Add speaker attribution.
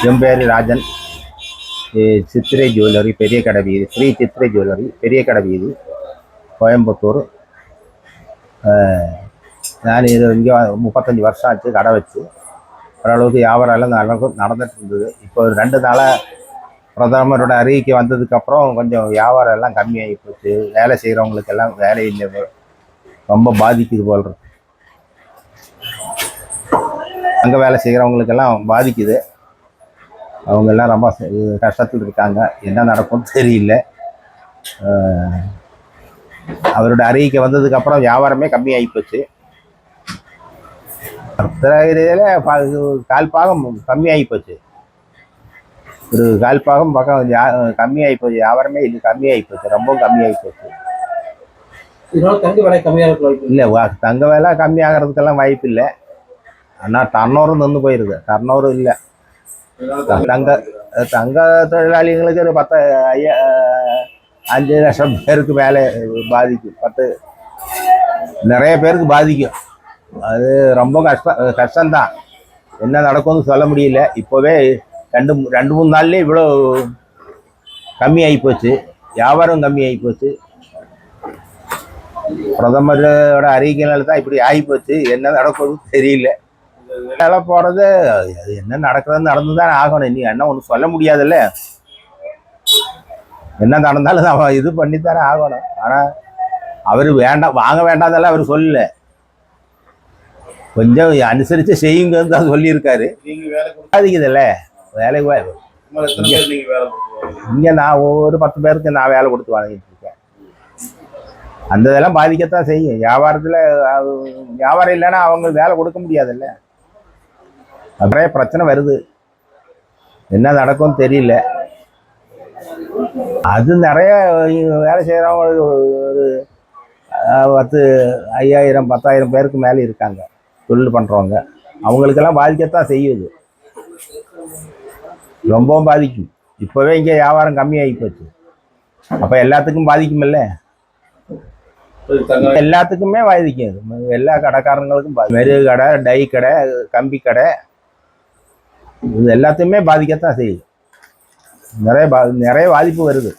Speaker 1: என் பேர் ராஜன். சித்திரை ஜுவல்லரி பெரிய கடை வீதி, ஸ்ரீ சித்திரை ஜுவல்லரி பெரிய கடை வீதி, கோயம்புத்தூர். நான் இது இங்கே 35 வருஷம் ஆச்சு கடை வச்சு. ஓரளவுக்கு வியாபாரம் எல்லாம் நடந்துட்டு இருந்தது. இப்போ 2 நாளாக பிரதமரோட அறிவிக்கை வந்ததுக்கப்புறம் கொஞ்சம் வியாபாரம் எல்லாம் கம்மியாகி போச்சு. வேலை செய்கிறவங்களுக்கெல்லாம் வேலை இல்லை, ரொம்ப பாதிக்குது போல் இருக்கு. அங்கே வேலை செய்கிறவங்களுக்கெல்லாம் பாதிக்குது. அவங்க எல்லாம் ரொம்ப கஷ்டத்தில் இருக்காங்க. என்ன நடக்கும்னு தெரியல. அவரோட அறிவிக்கை வந்ததுக்கப்புறம் வியாபாரமே கம்மியாகி போச்சு. ரத்னகிரியில் 1/4 பாகம் கம்மியாகி போச்சு. ஒரு 1/4 பாகம் பக்கம் கம்மியாகி போச்சு. வியாபாரமே இது கம்மியாகி போச்சு, ரொம்ப கம்மியாகி போச்சு.
Speaker 2: தங்க விலை கம்மியாக
Speaker 1: இல்லை, தங்க விலை கம்மியாகிறதுக்கெல்லாம் வாய்ப்பு இல்லை. ஆனால் டர்னோவரும் நின்று போயிருது. டர்னோவரும் இல்லை. தங்க தொழிலாளிகளுக்கு ஒரு 5 லட்சம் பேருக்கு மேலே பாதிக்கும். நிறைய பேருக்கு பாதிக்கும். அது ரொம்ப கஷ்டம்தான். என்ன நடக்கும்னு சொல்ல முடியல. இப்போவே 2-3 நாள்லேயே இவ்வளோ கம்மியாகி போச்சு. வியாபாரம் கம்மியாகி போச்சு. பிரதமரோட அறிக்கையினால தான் இப்படி ஆகி போச்சு. என்ன நடக்கும்னு தெரியல. வேலை போகிறது என்ன நடக்குதுன்னு நடந்து தான் ஆகணும். இனி என்ன ஒன்றும் சொல்ல முடியாதுல்ல. என்ன நடந்தாலும் நம்ம இது பண்ணித்தானே ஆகணும். ஆனால் அவர் வாங்க வேண்டாதெல்லாம் அவர் சொல்லல. கொஞ்சம் அனுசரித்து செய்யுங்கன்னு தான் சொல்லியிருக்காரு. பாதிக்குதுல்ல வேலை. இங்கே நான் ஒரு 10 பேருக்கு நான் வேலை கொடுத்து வாங்கிட்டு இருக்கேன். அந்த இதெல்லாம் பாதிக்கத்தான் செய்யும். வியாபாரம் இல்லைன்னா அவங்க வேலை கொடுக்க முடியாதுல்ல. நிறைய பிரச்சனை வருது. என்ன நடக்கும்னு தெரியல. அது நிறைய வேலை செய்கிறவங்க ஒரு 5,000 10,000 பேருக்கு மேலே இருக்காங்க தொழில் பண்ணுறவங்க. அவங்களுக்கெல்லாம் பாதிக்கத்தான் செய்யுது. ரொம்பவும் பாதிக்கும். இப்போவே இங்கே வியாபாரம் கம்மியாகி போச்சு. அப்போ எல்லாத்துக்கும் பாதிக்குமில்ல. எல்லாத்துக்குமே பாதிக்கும். எல்லா கடைக்காரங்களுக்கும் மெருகு கடை, டை கடை, கம்பி கடை, இது எல்லாத்தையுமே பாதிக்கத்தான் செய்யுது. நிறைய பாதிப்பு வருது.